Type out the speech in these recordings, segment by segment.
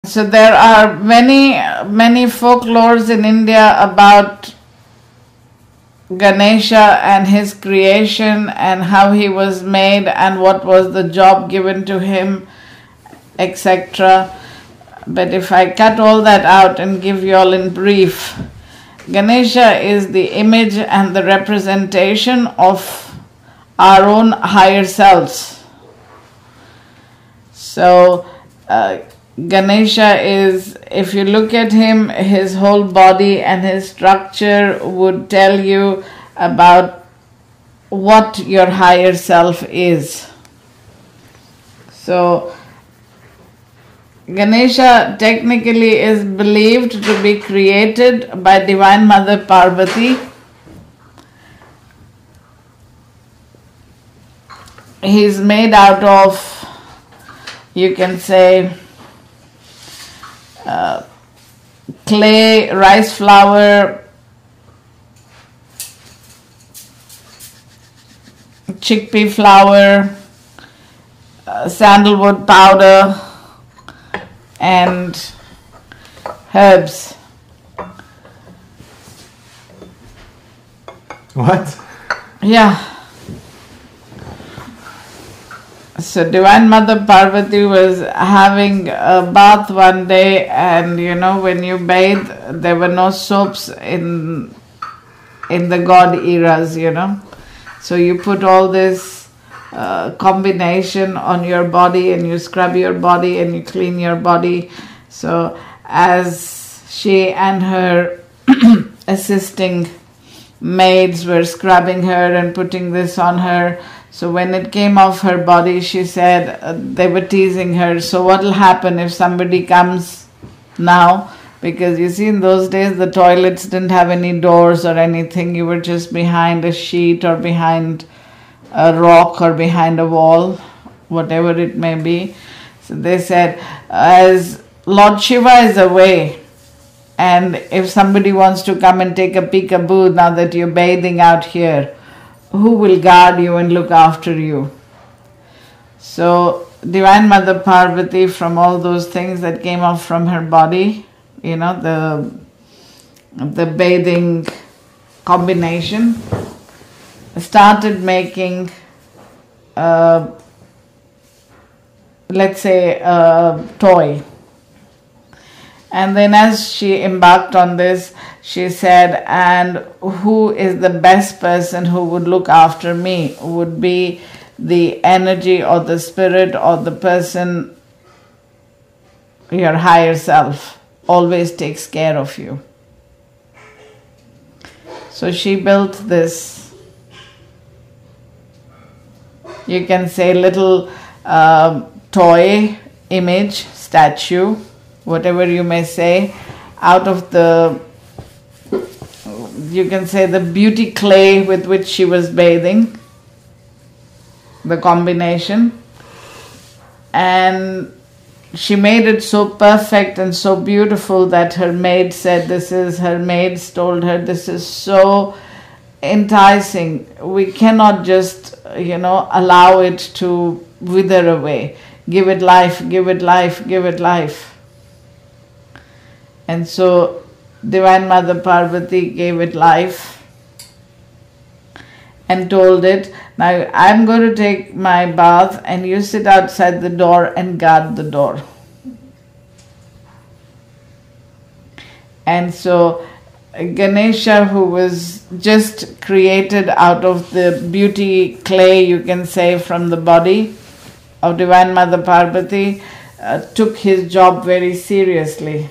So there are many folklores in India about Ganesha and his creation and how he was made and what was the job given to him, etc. But if I cut all that out and give you all in brief, Ganesha is the image and the representation of our own higher selves. So Ganesha is, if you look at him, his whole body and his structure would tell you about what your higher self is. So Ganesha technically is believed to be created by Divine Mother Parvati. He's made out of, you can say, clay, rice flour, chickpea flour, sandalwood powder, and herbs. What? Yeah. So Divine Mother Parvati was having a bath one day, and when you bathe, there were no soaps in the god eras, So you put all this combination on your body, and you scrub your body and you clean your body. So as she and her assisting maids were scrubbing her and putting this on her, so when it came off her body, she said they were teasing her, so what will happen if somebody comes now? Because you see, in those days the toilets didn't have any doors or anything. You were just behind a sheet or behind a rock or behind a wall, whatever it may be. So they said, as Lord Shiva is away, and if somebody wants to come and take a peekaboo now that you're bathing out here, who will guard you and look after you? So Divine Mother Parvati, from all those things that came off from her body, the bathing combination, started making, let's say, a toy. And then as she embarked on this, she said, and who is the best person who would look after me? Would be the energy or the spirit or the person, your higher self, always takes care of you. So she built this, you can say, little toy, image, statue, whatever you may say, out of the, you can say, the beauty clay with which she was bathing, the combination. And she made it so perfect and so beautiful that her maid said, her maids told her, this is so enticing. We cannot just, allow it to wither away. Give it life, give it life, give it life. And so Divine Mother Parvati gave it life and told it, now I'm going to take my bath and you sit outside the door and guard the door. And so Ganesha, who was just created out of the beauty clay, you can say, from the body of Divine Mother Parvati, took his job very seriously.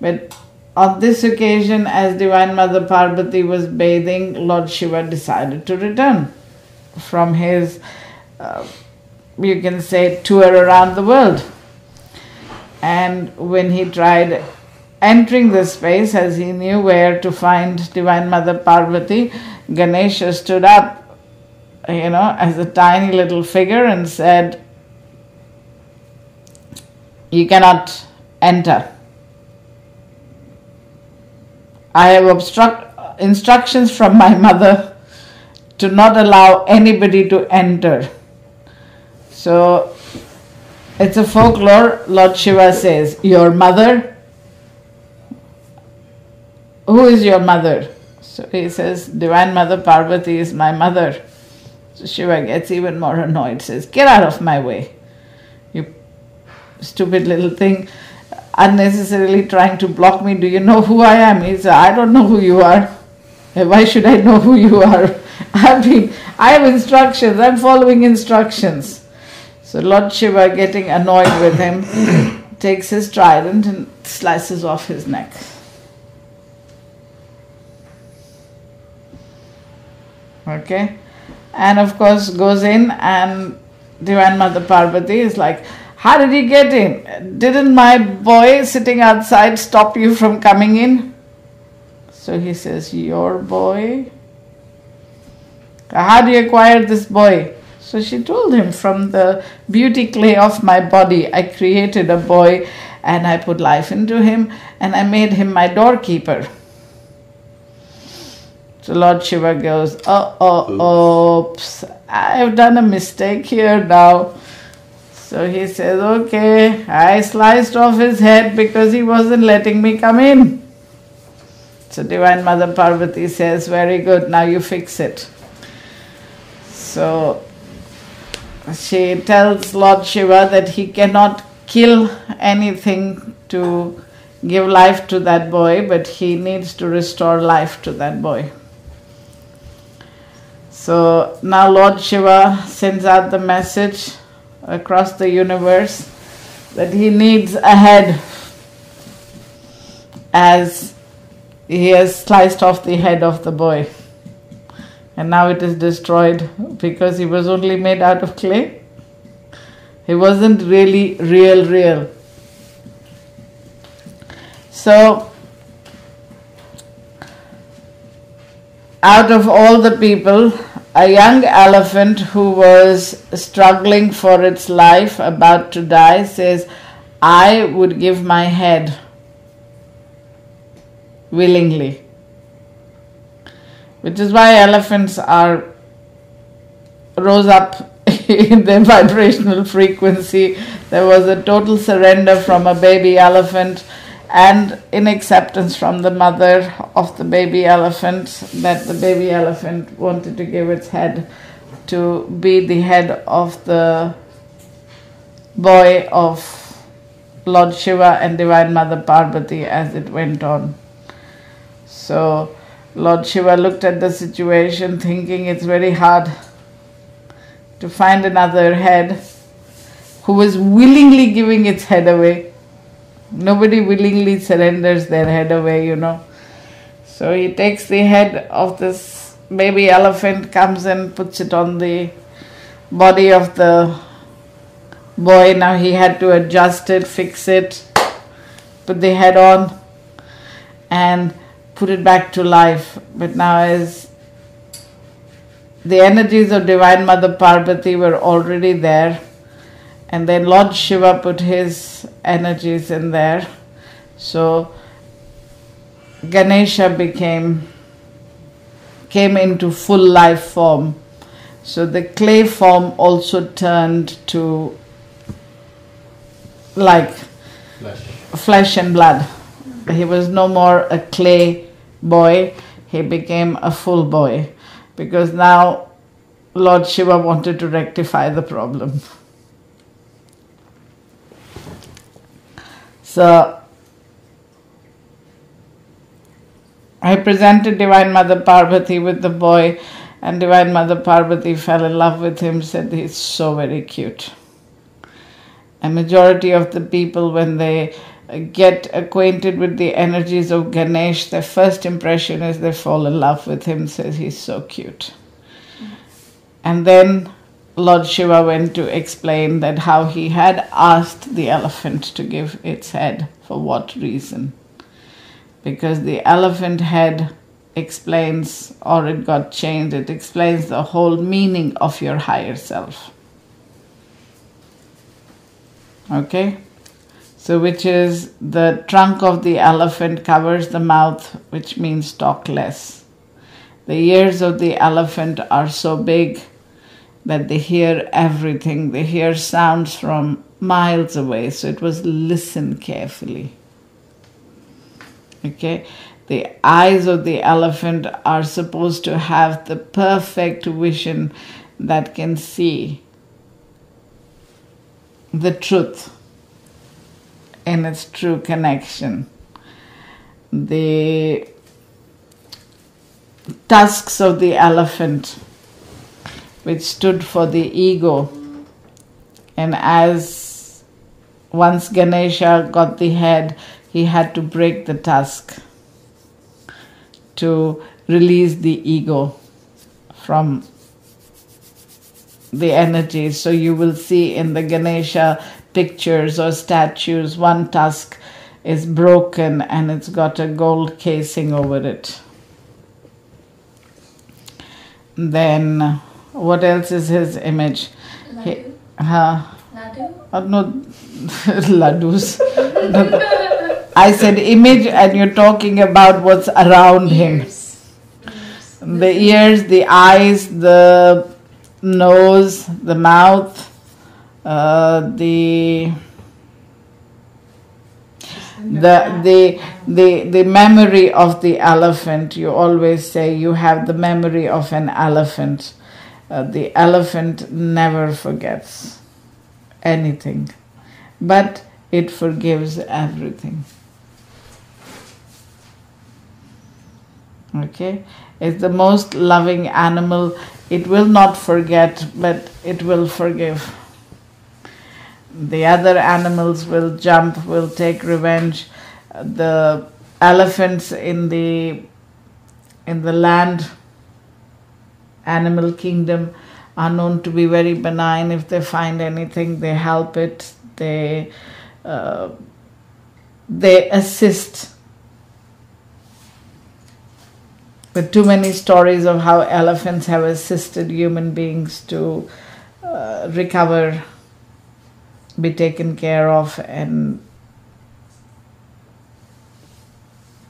But on this occasion, as Divine Mother Parvati was bathing, Lord Shiva decided to return from his, you can say, tour around the world. And when he tried entering the space, as he knew where to find Divine Mother Parvati, Ganesha stood up, as a tiny little figure and said, you cannot enter. I have instructions from my mother to not allow anybody to enter. So it's a folklore. Lord Shiva says, your mother? Who is your mother? So he says, Divine Mother Parvati is my mother. So Shiva gets even more annoyed, says, get out of my way, you stupid little thing, unnecessarily trying to block me. Do you know who I am? He said, I don't know who you are. Why should I know who you are? I have instructions, I'm following instructions. So Lord Shiva, getting annoyed with him, takes his trident and slices off his neck. Okay? And of course goes in, and Divine Mother Parvati is like, how did he get in? Didn't my boy sitting outside stop you from coming in? So he says, your boy? How do you acquire this boy? So she told him, from the beauty clay of my body, I created a boy and I put life into him and I made him my doorkeeper. So Lord Shiva goes, oops, I've done a mistake here now. So he says, okay, I sliced off his head because he wasn't letting me come in. So Divine Mother Parvati says, very good, now you fix it. So she tells Lord Shiva that he cannot kill anything to give life to that boy, but he needs to restore life to that boy. So now Lord Shiva sends out the message across the universe that he needs a head, as he has sliced off the head of the boy. And now it is destroyed because he was only made out of clay. He wasn't really real. So out of all the people, a young elephant who was struggling for its life, about to die, says, I would give my head willingly. Which is why elephants rose up in their vibrational frequency. There was a total surrender from a baby elephant and in acceptance from the mother of the baby elephant, that the baby elephant wanted to give its head to be the head of the boy of Lord Shiva and Divine Mother Parvati as it went on. So Lord Shiva looked at the situation thinking it's very hard to find another head who was willingly giving its head away. Nobody willingly surrenders their head away, So he takes the head of this baby elephant, comes and puts it on the body of the boy. Now he had to adjust it, fix it, put the head on and put it back to life. But now as the energies of Divine Mother Parvati were already there, and then Lord Shiva put his energies in there. So Ganesha came into full life form. So the clay form also turned to like flesh and blood. He was no more a clay boy, he became a full boy. Because now Lord Shiva wanted to rectify the problem. So I presented Divine Mother Parvati with the boy, and Divine Mother Parvati fell in love with him, said he's so very cute. A majority of the people, when they get acquainted with the energies of Ganesh, their first impression is they fall in love with him, says he's so cute. And then Lord Shiva went to explain that how he had asked the elephant to give its head, for what reason. Because the elephant head explains, or it got changed, it explains the whole meaning of your higher self. Okay? So which is the trunk of the elephant covers the mouth, which means talk less. The ears of the elephant are so big that they hear everything. They hear sounds from miles away. So it was listen carefully. Okay? The eyes of the elephant are supposed to have the perfect vision that can see the truth in its true connection. The tusks of the elephant, which stood for the ego, and as once Ganesha got the head, he had to break the tusk to release the ego from the energy. So you will see in the Ganesha pictures or statues, one tusk is broken and it's got a gold casing over it. Then what else is his image? Laddu? Laddu? No, laddus. I said image and you're talking about what's around him. The ears, the eyes, the nose, the mouth, the memory of the elephant. You always say you have the memory of an elephant. The elephant never forgets anything, but it forgives everything. Okay? It's the most loving animal. It will not forget, but it will forgive. The other animals will jump, will take revenge. The elephants in the land animal kingdom are known to be very benign. If they find anything, they help it. They assist. But too many stories of how elephants have assisted human beings to recover, be taken care of, and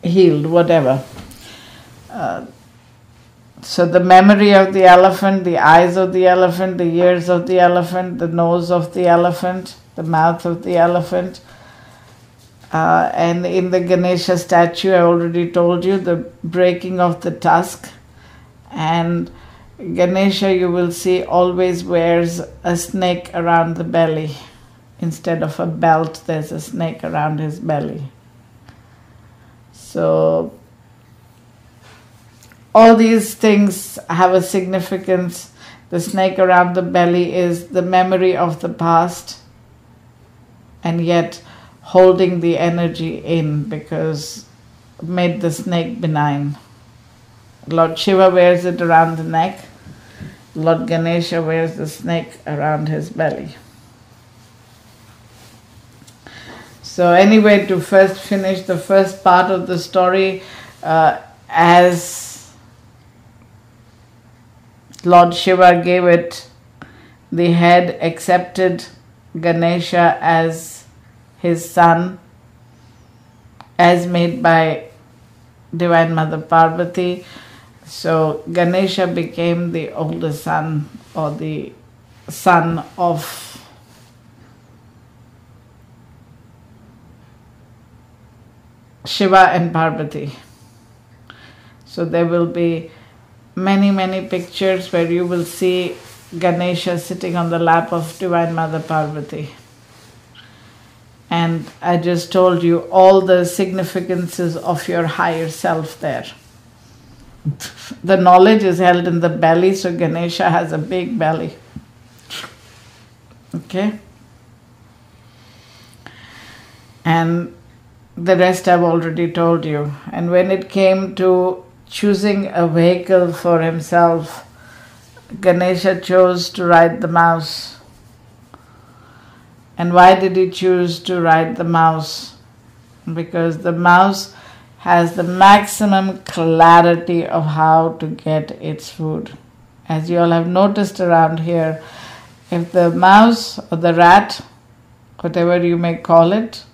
healed, whatever. So the memory of the elephant, the eyes of the elephant, the ears of the elephant, the nose of the elephant, the mouth of the elephant. And in the Ganesha statue, I already told you, the breaking of the tusk. And Ganesha, you will see, always wears a snake around the belly. Instead of a belt, there's a snake around his belly. So all these things have a significance. The snake around the belly is the memory of the past, and yet holding the energy in, because made the snake benign. Lord Shiva wears it around the neck. Lord Ganesha wears the snake around his belly. So anyway, to first finish the first part of the story, as Lord Shiva gave it the head, accepted Ganesha as his son, as made by Divine Mother Parvati. So Ganesha became the older son, or the son of Shiva and Parvati. So there will be many, many pictures where you will see Ganesha sitting on the lap of Divine Mother Parvati. And I just told you all the significances of your higher self there. The knowledge is held in the belly, so Ganesha has a big belly. Okay? And the rest I've already told you. And when it came to choosing a vehicle for himself, Ganesha chose to ride the mouse. And why did he choose to ride the mouse? Because the mouse has the maximum clarity of how to get its food. As you all have noticed around here, if the mouse or the rat, whatever you may call it,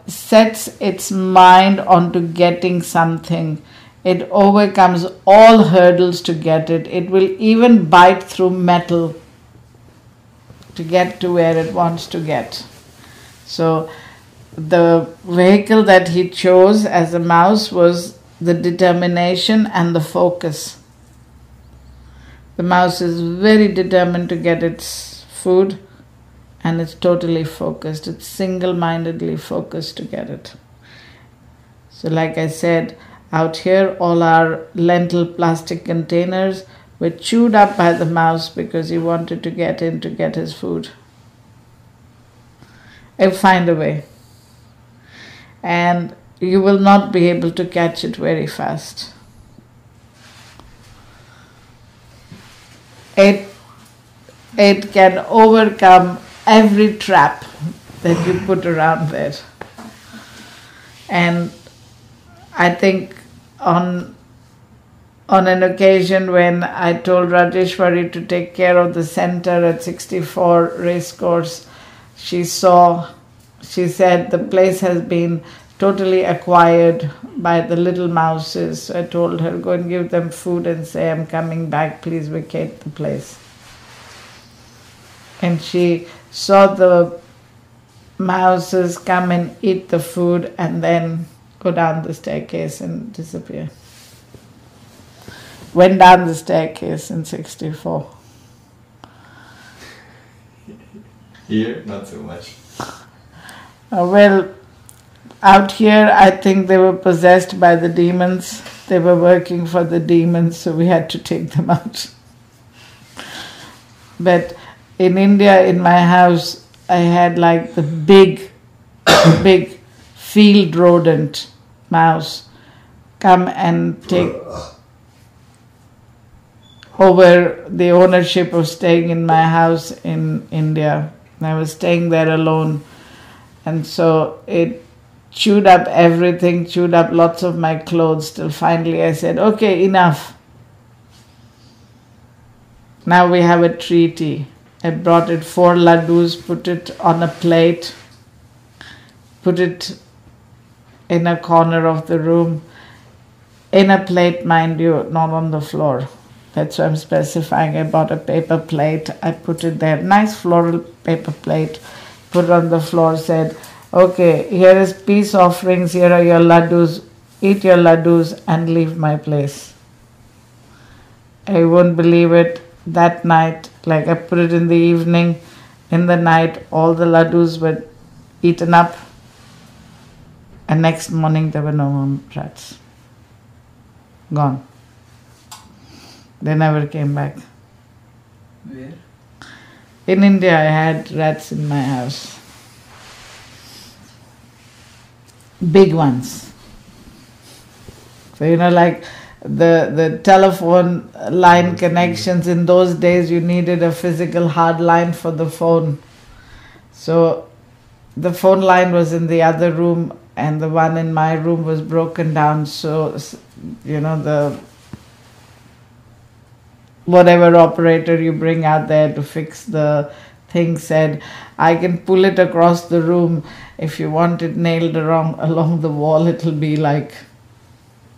sets its mind onto getting something, It overcomes all hurdles to get it. It will even bite through metal to get to where it wants to get. So the vehicle that he chose as a mouse was the determination and the focus. The mouse is very determined to get its food, and it's totally focused. It's single-mindedly focused to get it. So like I said, out here all our lentil plastic containers were chewed up by the mouse because he wanted to get in to get his food. He'll find a way. And you will not be able to catch it very fast. It can overcome every trap that you put around there. And I think on an occasion when I told Rajeshwari to take care of the center at 64 Racecourse, she said the place has been totally acquired by the little mouses. So I told her, go and give them food and say, I'm coming back, please vacate the place. And she saw the mouses come and eat the food and then go down the staircase and disappear. Went down the staircase in 64. Here, not so much. Well, out here, I think they were possessed by the demons. They were working for the demons, so we had to take them out. But in India, in my house, I had like the big field rodent mouse come and take over the ownership of staying in my house in India. I was staying there alone, and so it chewed up everything, chewed up lots of my clothes, till finally I said, okay, enough. Now we have a treaty. I brought it 4 laddus, put it on a plate, put it in a corner of the room, in a plate, mind you, not on the floor. That's why I'm specifying. I bought a paper plate, I put it there, nice floral paper plate, put it on the floor, said, okay, here is peace offerings, here are your laddus, eat your laddus and leave my place. I won't believe it, that night, like I put it in the evening, in the night, all the laddus were eaten up, and next morning there were no more rats. Gone. They never came back. Where? In India, I had rats in my house. Big ones. So, like the telephone line connections, in those days you needed a physical hard line for the phone. So the phone line was in the other room and the one in my room was broken down. So, the whatever operator you bring out there to fix the thing said, I can pull it across the room. If you want it nailed along the wall, it'll be like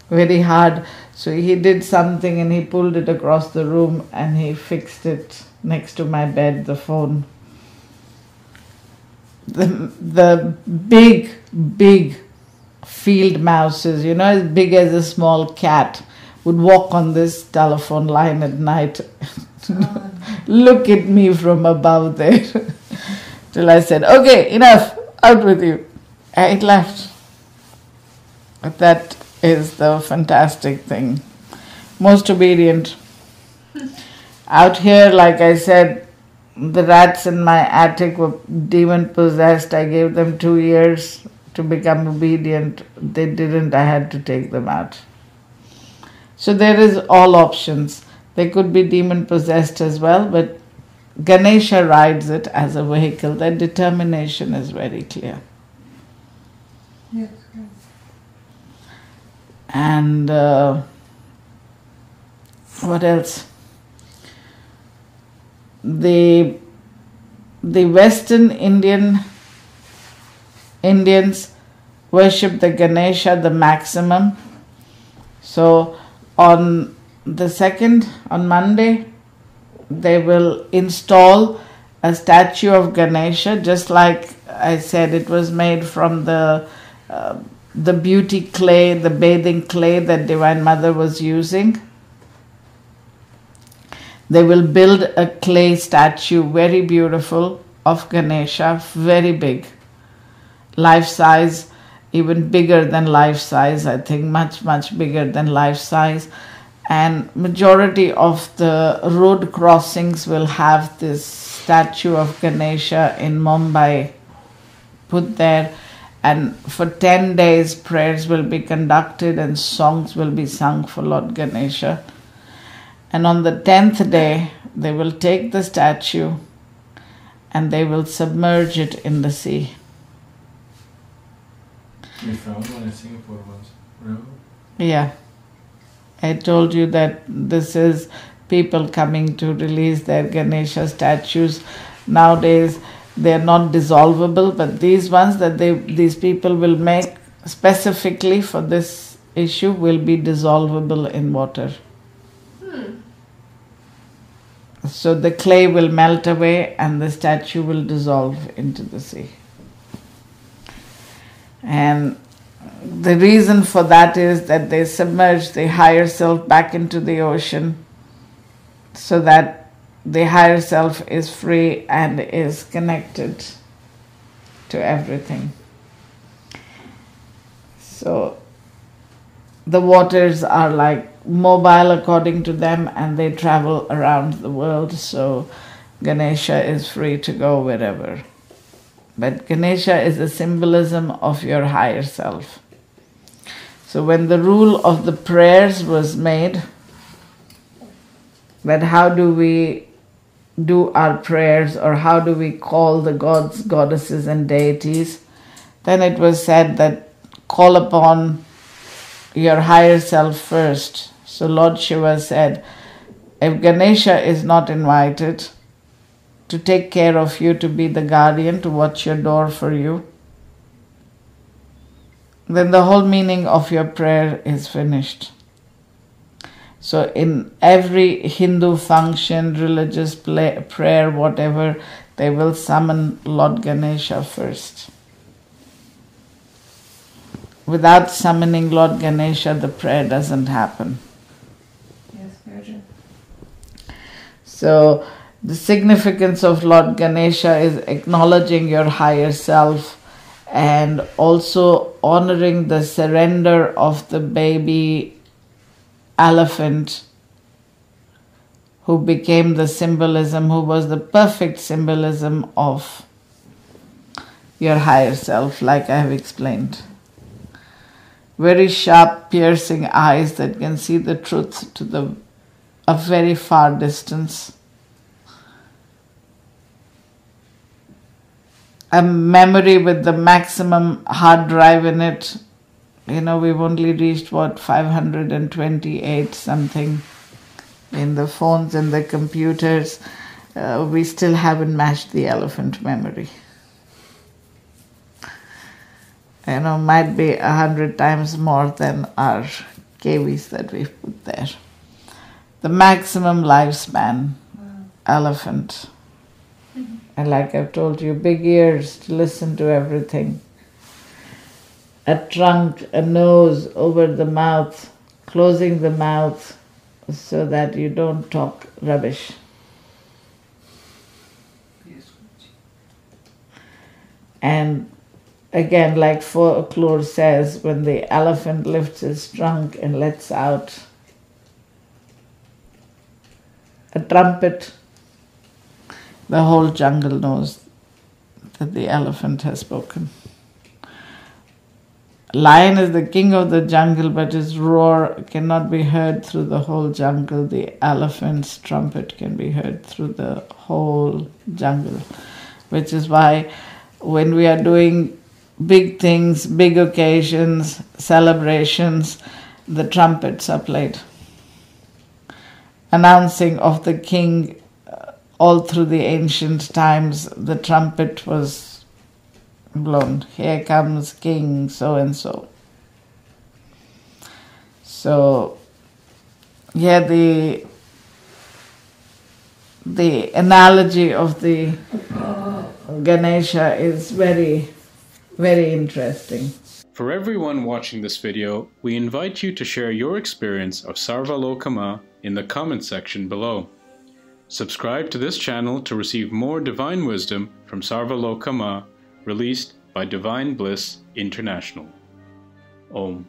very hard. So he did something and he pulled it across the room and he fixed it next to my bed, the phone. The big field mouses, as big as a small cat, would walk on this telephone line at night. Look at me from above there. Till I said, okay, enough, out with you. And it left. But that is the fantastic thing. Most obedient. Out here, like I said, the rats in my attic were demon possessed. I gave them 2 years to become obedient. They didn't, I had to take them out. So there is all options. They could be demon possessed as well, but Ganesha rides it as a vehicle. Their determination is very clear. Yes. And what else? The Western Indians worship the Ganesha the maximum. So on the 2nd, on Monday, they will install a statue of Ganesha, just like I said, it was made from the beauty clay, the bathing clay that Divine Mother was using. They will build a clay statue, very beautiful, of Ganesha, very big, life-size, even bigger than life-size, I think much, much bigger than life-size. And majority of the road crossings will have this statue of Ganesha in Mumbai put there. And for 10 days, prayers will be conducted and songs will be sung for Lord Ganesha. And on the 10th day, they will take the statue and they will submerge it in the sea. We found one in Singapore once, remember? Yeah. I told you that this is people coming to release their Ganesha statues. Nowadays, they are not dissolvable, but these ones that these people will make specifically for this issue will be dissolvable in water. So the clay will melt away and the statue will dissolve into the sea. And the reason for that is that they submerge the higher self back into the ocean so that the higher self is free and is connected to everything. So the waters are like mobile according to them and they travel around the world, so Ganesha is free to go wherever. But Ganesha is a symbolism of your higher self. So when the rule of the prayers was made, that how do we do our prayers or how do we call the gods, goddesses and deities, then it was said that call upon your higher self first. So Lord Shiva said, if Ganesha is not invited to take care of you, to be the guardian, to watch your door for you, then the whole meaning of your prayer is finished. So in every Hindu function, religious prayer, whatever, they will summon Lord Ganesha first. Without summoning Lord Ganesha, the prayer doesn't happen. Yes, Virgin. So the significance of Lord Ganesha is acknowledging your higher self and also honoring the surrender of the baby elephant who became the symbolism, who was the perfect symbolism of your higher self, like I have explained. Very sharp, piercing eyes that can see the truth to a very far distance. A memory with the maximum hard drive in it. You know, we've only reached 528 something in the phones and the computers. We still haven't matched the elephant memory. You know, might be 100 times more than our KVs that we've put there. The maximum lifespan, elephant. And like I've told you, big ears to listen to everything. A trunk, a nose over the mouth, closing the mouth so that you don't talk rubbish. And again, like folklore says, when the elephant lifts his trunk and lets out a trumpet, the whole jungle knows that the elephant has spoken. Lion is the king of the jungle, but his roar cannot be heard through the whole jungle. The elephant's trumpet can be heard through the whole jungle, which is why when we are doing big things, big occasions, celebrations, the trumpets are played, announcing of the king. All through the ancient times, the trumpet was blown. Here comes King so-and-so. So yeah, the analogy of the Ganesha is very, very interesting. For everyone watching this video, we invite you to share your experience of Sarva Lokaa in the comment section below. Subscribe to this channel to receive more divine wisdom from Sarva Lokaa, released by Divine Bliss International. Om.